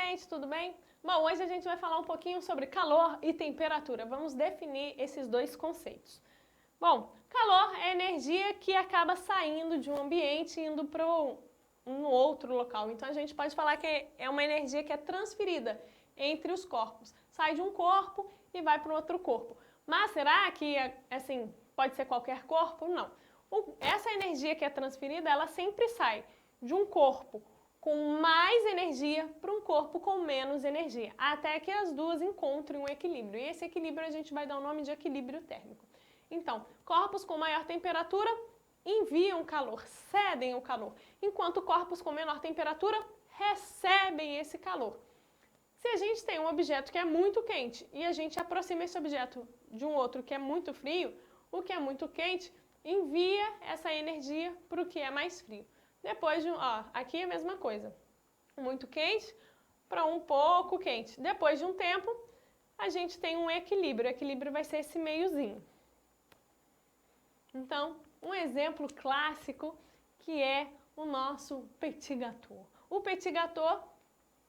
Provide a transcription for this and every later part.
gente, tudo bem? Bom, hoje a gente vai falar um pouquinho sobre calor e temperatura. Vamos definir esses dois conceitos. Bom, calor é energia que acaba saindo de um ambiente e indo para um outro local. Então a gente pode falar que é uma energia que é transferida entre os corpos. Sai de um corpo e vai para o outro corpo. Mas será que, assim, pode ser qualquer corpo? Não. Essa energia que é transferida, ela sempre sai de um corpo com mais energia para um corpo com menos energia, até que as duas encontrem um equilíbrio. E esse equilíbrio a gente vai dar o nome de equilíbrio térmico. Então, corpos com maior temperatura enviam calor, cedem o calor, enquanto corpos com menor temperatura recebem esse calor. Se a gente tem um objeto que é muito quente e a gente aproxima esse objeto de um outro que é muito frio, o que é muito quente envia essa energia para o que é mais frio. Depois de aqui é a mesma coisa, muito quente para um pouco quente. Depois de um tempo, a gente tem um equilíbrio. O equilíbrio vai ser esse meiozinho. Então, um exemplo clássico que é o nosso petit gâteau. O petit gâteau,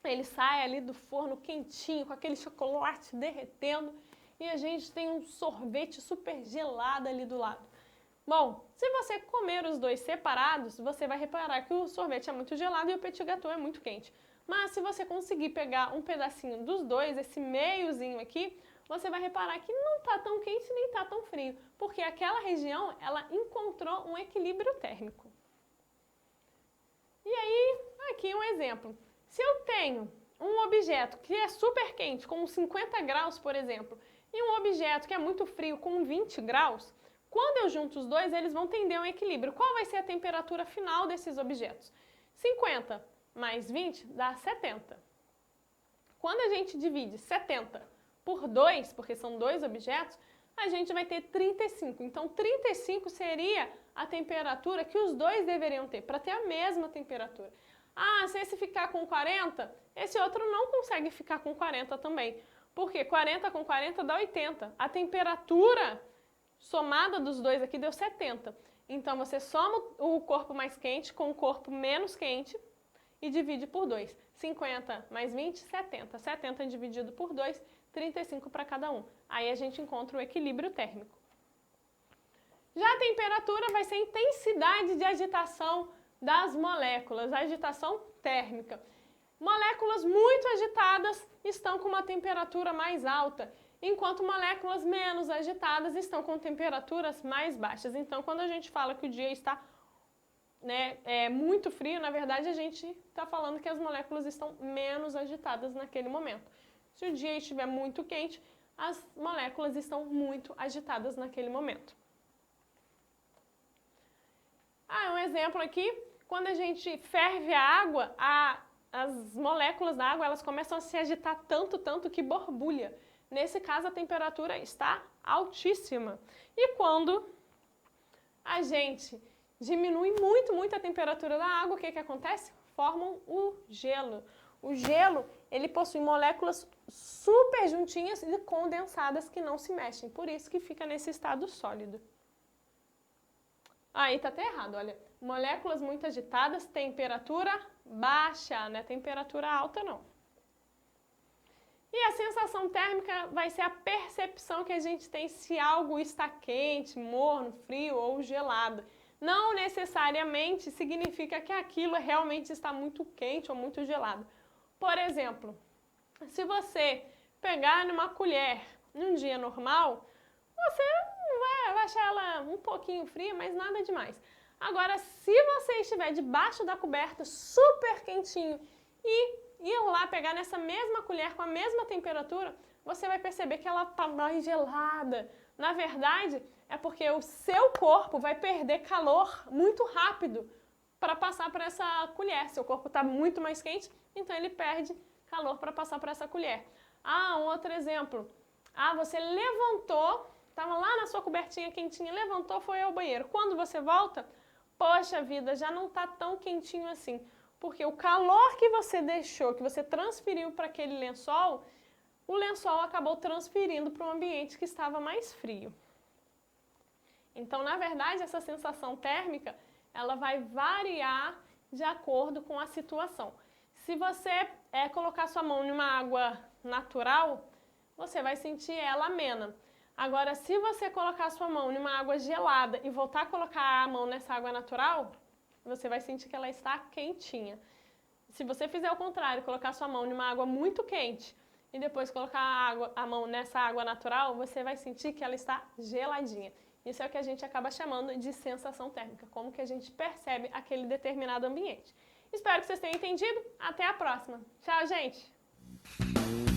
ele sai ali do forno quentinho, com aquele chocolate derretendo, e a gente tem um sorvete super gelado ali do lado. Bom, se você comer os dois separados, você vai reparar que o sorvete é muito gelado e o petit gâteau é muito quente. Mas se você conseguir pegar um pedacinho dos dois, esse meiozinho aqui, você vai reparar que não está tão quente nem está tão frio, porque aquela região, ela encontrou um equilíbrio térmico. E aí, aqui um exemplo. Se eu tenho um objeto que é super quente, com 50 graus, por exemplo, e um objeto que é muito frio, com 20 graus, quando eu junto os dois, eles vão tender a um equilíbrio. Qual vai ser a temperatura final desses objetos? 50 mais 20 dá 70. Quando a gente divide 70 por 2, porque são dois objetos, a gente vai ter 35. Então, 35 seria a temperatura que os dois deveriam ter, para ter a mesma temperatura. Ah, se esse ficar com 40, esse outro não consegue ficar com 40 também. Porque 40 com 40 dá 80. A temperatura somada dos dois aqui deu 70. Então, você soma o corpo mais quente com o corpo menos quente e divide por 2. 50 mais 20, 70. 70 dividido por 2, 35 para cada um. Aí a gente encontra o equilíbrio térmico. Já a temperatura vai ser a intensidade de agitação das moléculas, a agitação térmica. Moléculas muito agitadas estão com uma temperatura mais alta, enquanto moléculas menos agitadas estão com temperaturas mais baixas. Então, quando a gente fala que o dia está muito frio, na verdade a gente está falando que as moléculas estão menos agitadas naquele momento. Se o dia estiver muito quente, as moléculas estão muito agitadas naquele momento. Um exemplo aqui, quando a gente ferve a água, as moléculas da água elas começam a se agitar tanto que borbulha. Nesse caso, a temperatura está altíssima. E quando a gente diminui muito a temperatura da água, o que acontece? Formam o gelo. O gelo, ele possui moléculas super juntinhas e condensadas que não se mexem. Por isso que fica nesse estado sólido. Aí tá até errado, olha. Moléculas muito agitadas, temperatura baixa, não é temperatura alta não. E a sensação térmica vai ser a percepção que a gente tem se algo está quente, morno, frio ou gelado. Não necessariamente significa que aquilo realmente está muito quente ou muito gelado. Por exemplo, se você pegar numa colher num dia normal, você vai achar ela um pouquinho fria, mas nada demais. Agora, se você estiver debaixo da coberta super quentinho e ir lá pegar nessa mesma colher com a mesma temperatura, você vai perceber que ela está mais gelada. Na verdade, é porque o seu corpo vai perder calor muito rápido para passar por essa colher. Seu corpo está muito mais quente, então ele perde calor para passar por essa colher. Um outro exemplo. Você levantou, estava lá na sua cobertinha quentinha, levantou, foi ao banheiro. Quando você volta, poxa vida, já não está tão quentinho assim. Porque o calor que você deixou, que você transferiu para aquele lençol, o lençol acabou transferindo para um ambiente que estava mais frio. Então, na verdade, essa sensação térmica, ela vai variar de acordo com a situação. Se você colocar sua mão em uma água natural, você vai sentir ela amena. Agora, se você colocar sua mão em uma água gelada e voltar a colocar a mão nessa água natural, você vai sentir que ela está quentinha. Se você fizer o contrário, colocar sua mão em uma água muito quente e depois colocar a mão nessa água natural, você vai sentir que ela está geladinha. Isso é o que a gente acaba chamando de sensação térmica, como que a gente percebe aquele determinado ambiente. Espero que vocês tenham entendido. Até a próxima. Tchau, gente!